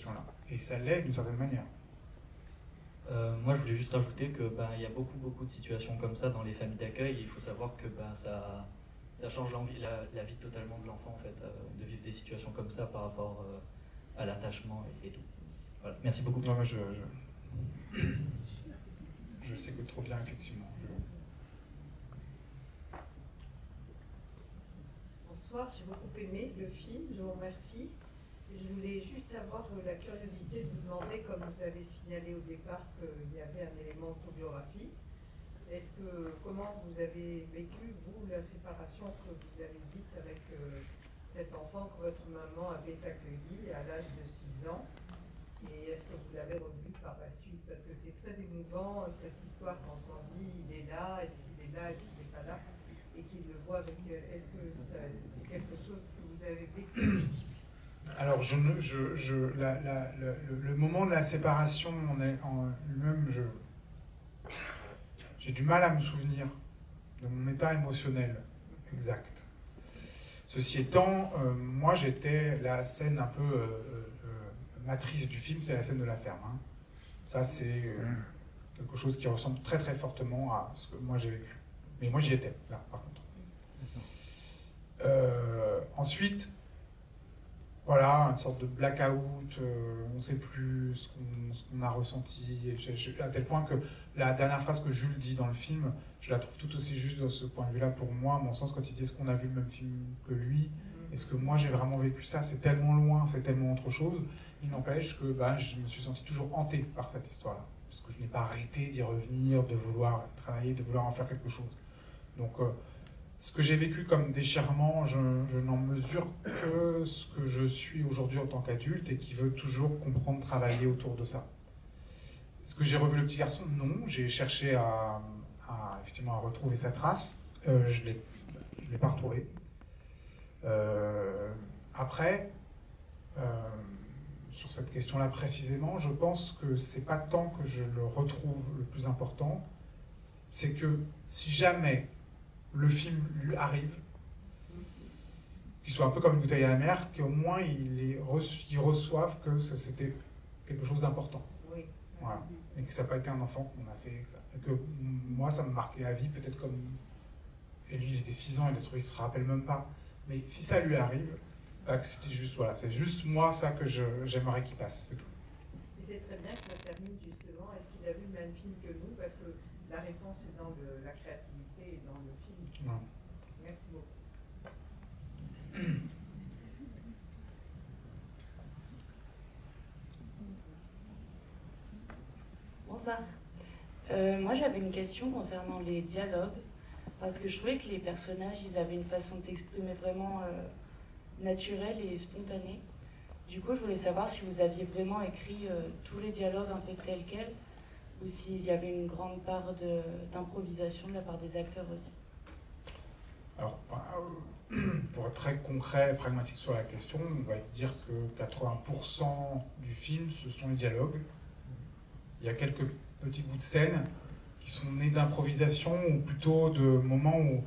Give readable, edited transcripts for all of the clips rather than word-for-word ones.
Là. Et ça l'est d'une certaine manière. Moi, je voulais juste rajouter que il y a beaucoup de situations comme ça dans les familles d'accueil. Il faut savoir que ça change la vie totalement de l'enfant en fait, de vivre des situations comme ça par rapport à l'attachement et tout. Voilà. Merci beaucoup. Non, mais je s'écoute trop bien effectivement. Bonsoir, j'ai beaucoup aimé le film, je vous remercie. Je voulais juste avoir la curiosité de vous demander, comme vous avez signalé au départ qu'il y avait un élément autobiographie, comment vous avez vécu, vous, la séparation que vous avez dite avec cet enfant que votre maman avait accueilli à l'âge de 6 ans, et est-ce que vous l'avez revu par la suite? Parce que c'est très émouvant, cette histoire, quand on dit il est là, est-ce qu'il est là, est-ce qu'il n'est pas là, et qu'il le voit avec... Est-ce que c'est quelque chose que vous avez vécu? Alors, le moment de la séparation en lui-même, j'ai du mal à me souvenir de mon état émotionnel exact. Ceci étant, moi j'étais la scène un peu matrice du film, c'est la scène de la ferme. Hein. Ça, c'est quelque chose qui ressemble très très fortement à ce que moi j'ai vécu. Mais moi j'y étais, là, par contre. Ensuite, voilà, une sorte de blackout, on ne sait plus ce qu'on a ressenti, à tel point que la dernière phrase que Jules dit dans le film, je la trouve tout aussi juste de ce point de vue-là pour moi, à mon sens, quand il dit est-ce qu'on a vu le même film que lui, est-ce que moi j'ai vraiment vécu ça, c'est tellement loin, c'est tellement autre chose, il n'empêche que je me suis senti toujours hanté par cette histoire-là, parce que je n'ai pas arrêté d'y revenir, de vouloir travailler, de vouloir en faire quelque chose. Donc, ce que j'ai vécu comme déchirement, je n'en mesure que ce que je suis aujourd'hui en tant qu'adulte et qui veut toujours comprendre, travailler autour de ça. Est-ce que j'ai revu le petit garçon? Non, j'ai cherché effectivement à retrouver sa trace. Je ne l'ai pas retrouvé. Après, sur cette question-là précisément, je pense que c'est pas tant que je le retrouve le plus important, c'est que si jamais le film lui arrive, qu'il soit un peu comme une bouteille à la mer, qu'au moins ils reçoivent que c'était quelque chose d'important. Oui. Voilà. Et que ça n'a pas été un enfant qu'on a fait. Et que moi, ça me marquait à vie, peut-être comme... Et lui, il était 6 ans, il ne se rappelle même pas. Mais si ça lui arrive, que c'était juste, voilà, c'est juste moi, ça que j'aimerais qu'il passe, c'est tout. Et c'est très bien que ça termine justement. Est-ce qu'il a vu le même film que nous? Parce que la réponse est dans la créativité et dans le film. Non. Merci beaucoup. Bonsoir. Moi j'avais une question concernant les dialogues, parce que je trouvais que les personnages, ils avaient une façon de s'exprimer vraiment naturelle et spontanée. Du coup, je voulais savoir si vous aviez vraiment écrit tous les dialogues un peu tels quels, ou s'il y avait une grande part d'improvisation de la part des acteurs aussi. Alors, pour être très concret et pragmatique sur la question, on va dire que 80% du film, ce sont les dialogues. Il y a quelques petits bouts de scène qui sont nés d'improvisation, ou plutôt de moments où...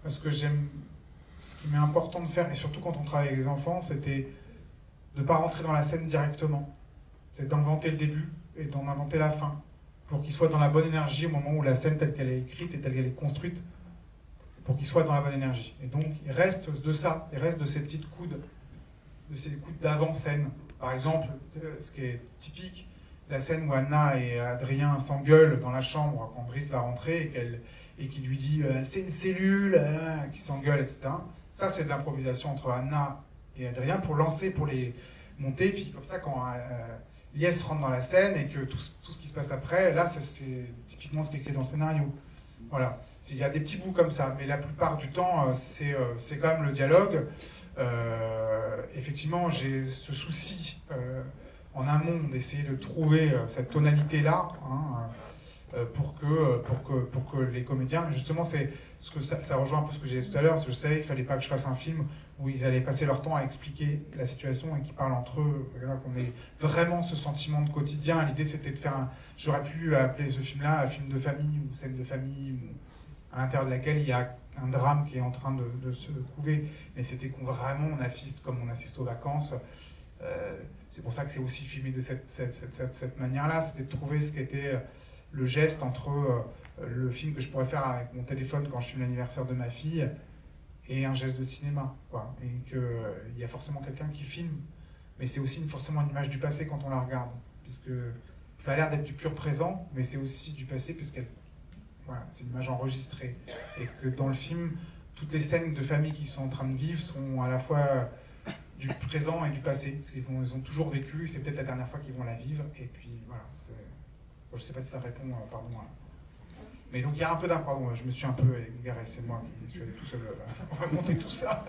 Parce que ce qui m'est important de faire, et surtout quand on travaille avec les enfants, c'était de ne pas rentrer dans la scène directement. C'est d'inventer le début et d'en inventer la fin, pour qu'ils soient dans la bonne énergie au moment où la scène telle qu'elle est écrite et telle qu'elle est construite, pour qu'ils soient dans la bonne énergie. Et donc, il reste de ça, il reste de ces petites coudes, de ces coudes d'avant-scène. Par exemple, ce qui est typique, la scène où Anna et Adrien s'engueulent dans la chambre quand Brice va rentrer et qu'il lui dit c'est une cellule, qui s'engueule, etc. Ça, c'est de l'improvisation entre Anna et Adrien pour les monter. Puis comme ça, quand Lies rentre dans la scène et que tout ce qui se passe après, là, c'est typiquement ce qui est écrit dans le scénario. Voilà. Il y a des petits bouts comme ça, mais la plupart du temps, c'est quand même le dialogue. Effectivement, j'ai ce souci en amont d'essayer de trouver cette tonalité-là, pour que les comédiens, justement, c'est ce que ça rejoint un peu ce que j'ai dit tout à l'heure. Je savais qu'il ne fallait pas que je fasse un film où ils allaient passer leur temps à expliquer la situation et qu'ils parlent entre eux, qu'on ait vraiment ce sentiment de quotidien. L'idée, c'était de faire j'aurais pu appeler ce film-là un film de famille ou scène de famille, ou à l'intérieur de laquelle il y a un drame qui est en train de se couver, mais c'était qu'on vraiment on assiste comme on assiste aux vacances, C'est pour ça que c'est aussi filmé de cette manière-là, c'était de trouver ce qui était le geste entre le film que je pourrais faire avec mon téléphone quand je filme l'anniversaire de ma fille et un geste de cinéma, quoi. Et qu'il y a forcément quelqu'un qui filme, mais c'est aussi forcément une image du passé quand on la regarde, puisque ça a l'air d'être du pur présent, mais c'est aussi du passé, puisqu'elle, voilà, c'est une image enregistrée. Et que dans le film, toutes les scènes de famille qui sont en train de vivre sont à la fois du présent et du passé, parce qu'ils ont toujours vécu, c'est peut-être la dernière fois qu'ils vont la vivre, et puis voilà. Je ne sais pas si ça répond, pardon. Mais donc il y a un peu pardon, je me suis un peu égaré, c'est moi qui suis allé tout seul raconter tout ça.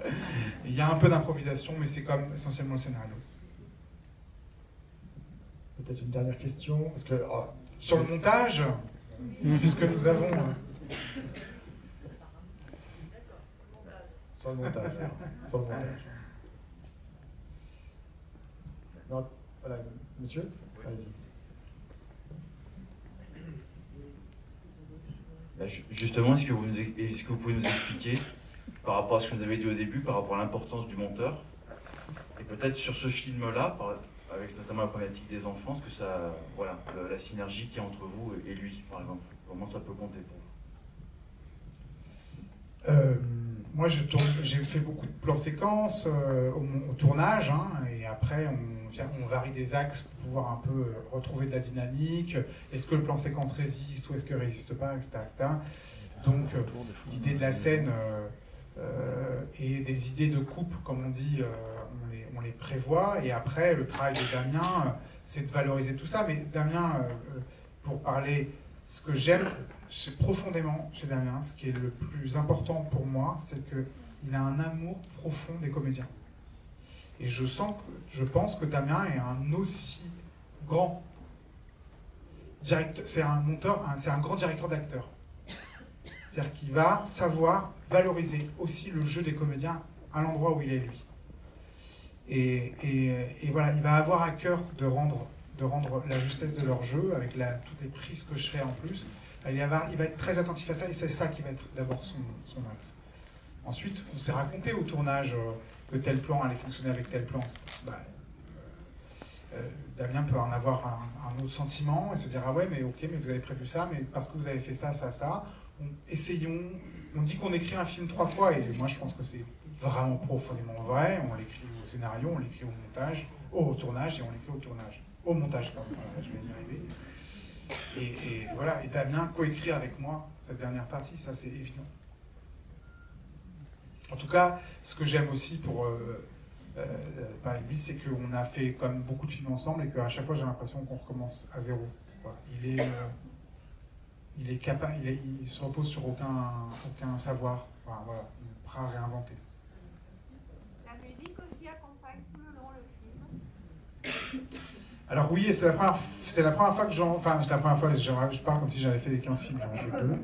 Il y a un peu d'improvisation, mais c'est comme essentiellement le scénario. Peut-être une dernière question, parce que sur le montage, puisque nous avons sur le montage, alors. Sur le montage. Non, voilà, monsieur, allez-y. Justement, est-ce que vous pouvez nous expliquer, par rapport à ce que vous avez dit au début, par rapport à l'importance du monteur, et peut-être sur ce film-là, avec notamment la problématique des enfants, ce que ça, voilà, la synergie qu'il y a entre vous et lui, par exemple, comment ça peut compter pour vous? Moi, j'ai fait beaucoup de plans séquences au tournage, hein, et après on varie des axes pour pouvoir un peu retrouver de la dynamique. Est-ce que le plan séquence résiste ou est-ce qu'il ne résiste pas, etc., etc. Donc l'idée de la scène et des idées de coupe, comme on dit, on les prévoit. Et après, le travail de Damien, c'est de valoriser tout ça. Mais Damien, pour parler, ce que j'aime profondément chez Damien, ce qui est le plus important pour moi, c'est qu'il a un amour profond des comédiens. Et je pense que Damien est un aussi grand directeur, c'est un monteur, c'est un grand directeur d'acteurs. C'est-à-dire qu'il va savoir valoriser aussi le jeu des comédiens à l'endroit où il est lui. Et voilà, il va avoir à cœur de rendre la justesse de leur jeu avec toutes les prises que je fais en plus. Il va être très attentif à ça et c'est ça qui va être d'abord son axe. Ensuite, on s'est raconté au tournage que tel plan allait fonctionner avec tel plan. Damien peut en avoir un autre sentiment et se dire « Ah ouais, mais ok, mais vous avez prévu ça, mais parce que vous avez fait ça, ça, ça. » Essayons. On dit qu'on écrit un film 3 fois et moi je pense que c'est vraiment profondément vrai. On l'écrit au scénario, on l'écrit au tournage et on l'écrit au tournage. Au montage, pardon. Voilà, je vais y arriver. Et voilà, et Damien coécrit avec moi cette dernière partie, ça c'est évident. En tout cas, ce que j'aime aussi avec lui, c'est qu'on a fait quand même beaucoup de films ensemble et qu'à chaque fois j'ai l'impression qu'on recommence à zéro. Voilà. Il est capable, il se repose sur aucun savoir. Voilà, il est prêt à réinventer. La musique aussi accompagne tout le long le film. Alors oui, c'est la première fois que je parle comme si j'avais fait les 15 films, j'en ai fait 2.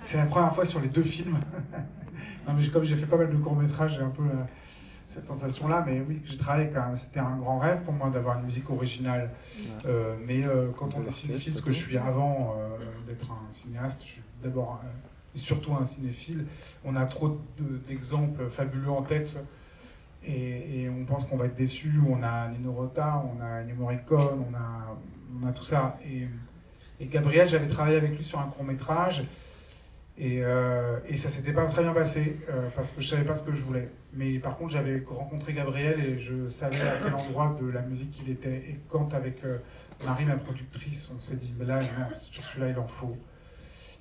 C'est la première fois sur les 2 films. Non, mais comme j'ai fait pas mal de courts-métrages, j'ai un peu cette sensation-là, mais oui, j'ai travaillé quand même. C'était un grand rêve pour moi d'avoir une musique originale. Mais quand on est cinéphile, ce que je suis avant d'être un cinéaste, je suis d'abord et surtout un cinéphile, on a trop d'exemples fabuleux en tête. Et on pense qu'on va être déçu. On a Nino Rota, on a Ennio Morricone, on a tout ça. Et Gabriel, j'avais travaillé avec lui sur un court-métrage. Et ça s'était pas très bien passé parce que je savais pas ce que je voulais. Mais par contre, j'avais rencontré Gabriel et je savais à quel endroit de la musique il était. Et quand avec Marie, ma productrice, on s'est dit, mais là, non, sur celui-là, il en faut.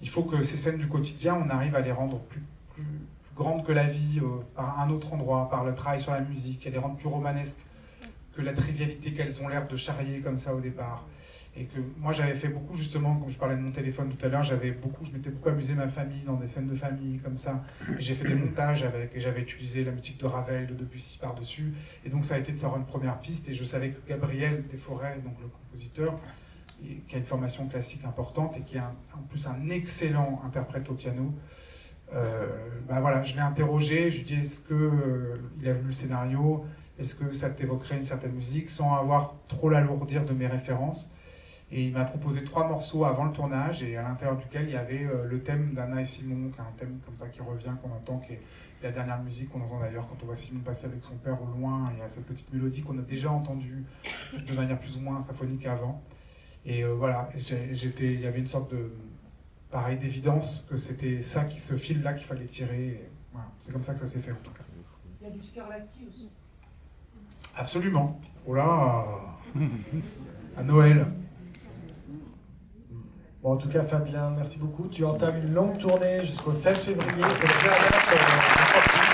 Il faut que ces scènes du quotidien, on arrive à les rendre plus grandes que la vie, par un autre endroit, par le travail sur la musique, à les rendre plus romanesques que la trivialité qu'elles ont l'air de charrier comme ça au départ. Et que moi j'avais fait beaucoup justement, comme je parlais de mon téléphone tout à l'heure, je m'étais beaucoup amusé ma famille dans des scènes de famille comme ça. Et j'ai fait des montages avec, et j'avais utilisé la musique de Ravel, de Debussy par-dessus. Et donc ça a été de sortir une première piste. Et je savais que Gabriel Desforêts, donc le compositeur, qui a une formation classique importante et qui est en plus un excellent interprète au piano, voilà, je l'ai interrogé, je lui ai dit est-ce qu'il a vu le scénario, est-ce que ça t'évoquerait une certaine musique sans avoir trop l'alourdir de mes références. Et il m'a proposé 3 morceaux avant le tournage, et à l'intérieur duquel il y avait le thème d'Anna et Simon, qui est un thème comme ça qui revient, qu'on entend, qui est la dernière musique qu'on entend d'ailleurs quand on voit Simon passer avec son père au loin. Il y a cette petite mélodie qu'on a déjà entendue de manière plus ou moins symphonique avant. Et voilà, il y avait une sorte de, pareil, d'évidence que c'était ça, ce fil-là qu'il fallait tirer. Et voilà, c'est comme ça que ça s'est fait en tout cas. Il y a du Scarlatti aussi. Absolument. Oh là, à Noël. Bon, en tout cas, Fabien, merci beaucoup. Tu entames une longue tournée jusqu'au 16 février. C'est le